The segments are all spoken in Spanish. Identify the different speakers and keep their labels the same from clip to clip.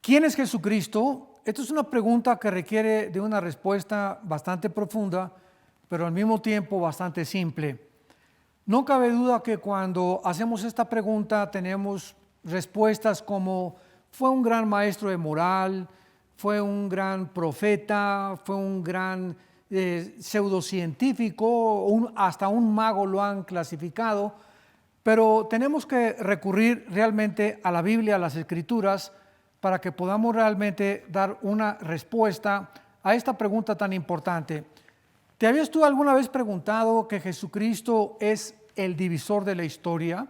Speaker 1: ¿Quién es Jesucristo? Esta es una pregunta que requiere de una respuesta bastante profunda, pero al mismo tiempo bastante simple. No cabe duda que cuando hacemos esta pregunta tenemos respuestas como fue un gran maestro de moral, fue un gran profeta, fue un gran pseudocientífico, hasta un mago lo han clasificado, pero tenemos que recurrir realmente a la Biblia, a las Escrituras, para que podamos realmente dar una respuesta a esta pregunta tan importante. ¿Te habías tú alguna vez preguntado que Jesucristo es el divisor de la historia?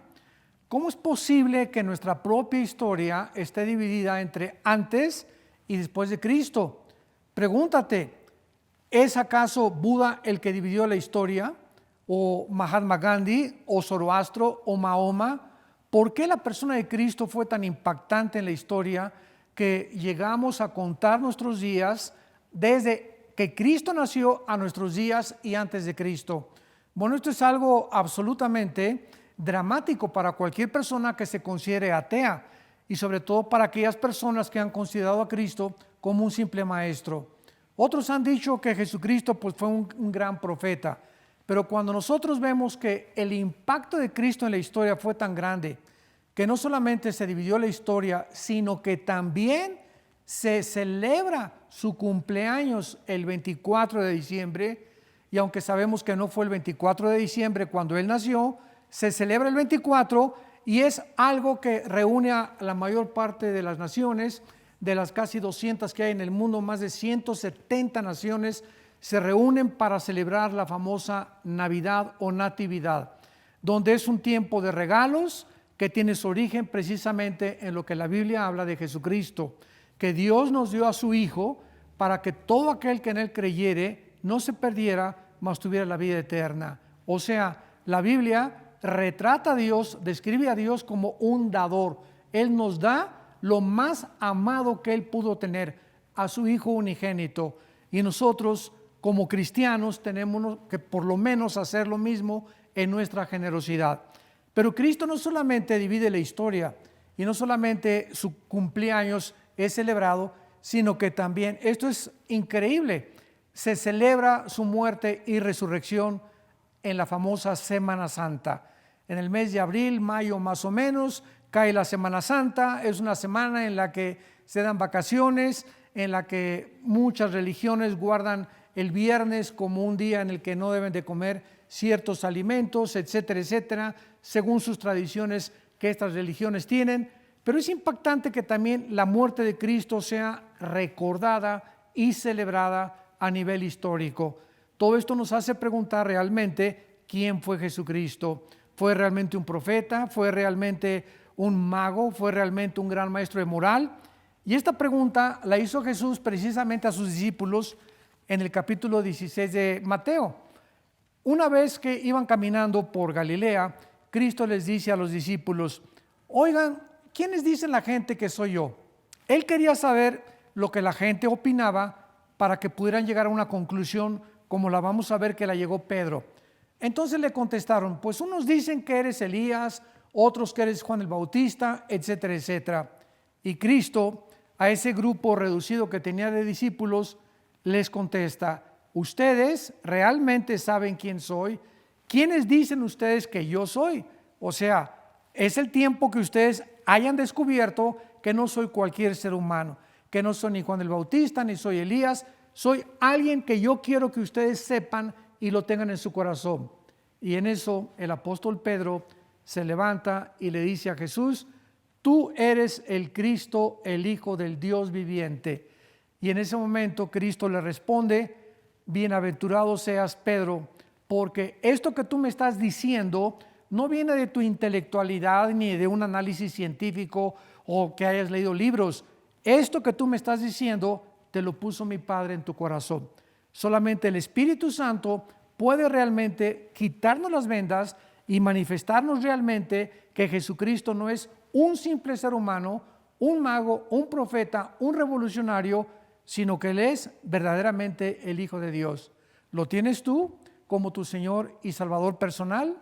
Speaker 1: ¿Cómo es posible que nuestra propia historia esté dividida entre antes y después de Cristo? Pregúntate, ¿es acaso Buda el que dividió la historia? ¿O Mahatma Gandhi? ¿O Zoroastro? ¿O Mahoma? ¿Por qué la persona de Cristo fue tan impactante en la historia que llegamos a contar nuestros días desde que Cristo nació a nuestros días y antes de Cristo? Bueno, esto es algo absolutamente dramático para cualquier persona que se considere atea y sobre todo para aquellas personas que han considerado a Cristo como un simple maestro. Otros han dicho que Jesucristo pues, fue un gran profeta, pero cuando nosotros vemos que el impacto de Cristo en la historia fue tan grande, que no solamente se dividió la historia, sino que también se celebra su cumpleaños el 24 de diciembre, y aunque sabemos que no fue el 24 de diciembre cuando Él nació, se celebra el 24 y es algo que reúne a la mayor parte de las naciones, de las casi 200 que hay en el mundo, más de 170 naciones se reúnen para celebrar la famosa Navidad o Natividad, donde es un tiempo de regalos que tiene su origen precisamente en lo que la Biblia habla de Jesucristo, que Dios nos dio a su Hijo para que todo aquel que en Él creyere no se perdiera, mas tuviera la vida eterna. O sea, la Biblia retrata a Dios, describe a Dios como un dador. Él nos da lo más amado que Él pudo tener, a su Hijo unigénito. Y nosotros, como cristianos, tenemos que por lo menos hacer lo mismo en nuestra generosidad. Pero Cristo no solamente divide la historia y no solamente su cumpleaños es celebrado, sino que también, esto es increíble, se celebra su muerte y resurrección en la famosa Semana Santa. En el mes de abril, mayo más o menos, cae la Semana Santa. Es una semana en la que se dan vacaciones, en la que muchas religiones guardan el viernes como un día en el que no deben de comer ciertos alimentos, etcétera, etcétera, según sus tradiciones que estas religiones tienen. Pero es impactante que también la muerte de Cristo sea recordada y celebrada a nivel histórico. Todo esto nos hace preguntar realmente quién fue Jesucristo. ¿Fue realmente un profeta? ¿Fue realmente un mago? ¿Fue realmente un gran maestro de moral? Y esta pregunta la hizo Jesús precisamente a sus discípulos en el capítulo 16 de Mateo. Una vez que iban caminando por Galilea, Cristo les dice a los discípulos: oigan, ¿quiénes dicen la gente que soy yo? Él quería saber lo que la gente opinaba para que pudieran llegar a una conclusión como la vamos a ver que la llegó Pedro. Entonces le contestaron: pues unos dicen que eres Elías, otros que eres Juan el Bautista, etcétera, etcétera. Y Cristo, a ese grupo reducido que tenía de discípulos, les contesta: ¿ustedes realmente saben quién soy? ¿Quiénes dicen ustedes que yo soy? O sea, es el tiempo que ustedes hayan descubierto que no soy cualquier ser humano, que no soy ni Juan el Bautista, ni soy Elías, soy alguien que yo quiero que ustedes sepan y lo tengan en su corazón. Y en eso el apóstol Pedro se levanta y le dice a Jesús: tú eres el Cristo, el Hijo del Dios viviente. Y en ese momento Cristo le responde: bienaventurado seas, Pedro, porque esto que tú me estás diciendo no viene de tu intelectualidad ni de un análisis científico o que hayas leído libros. Esto que tú me estás diciendo te lo puso mi Padre en tu corazón. Solamente el Espíritu Santo puede realmente quitarnos las vendas y manifestarnos realmente que Jesucristo no es un simple ser humano, un mago, un profeta, un revolucionario, sino que Él es verdaderamente el Hijo de Dios. ¿Lo tienes tú como tu Señor y Salvador personal?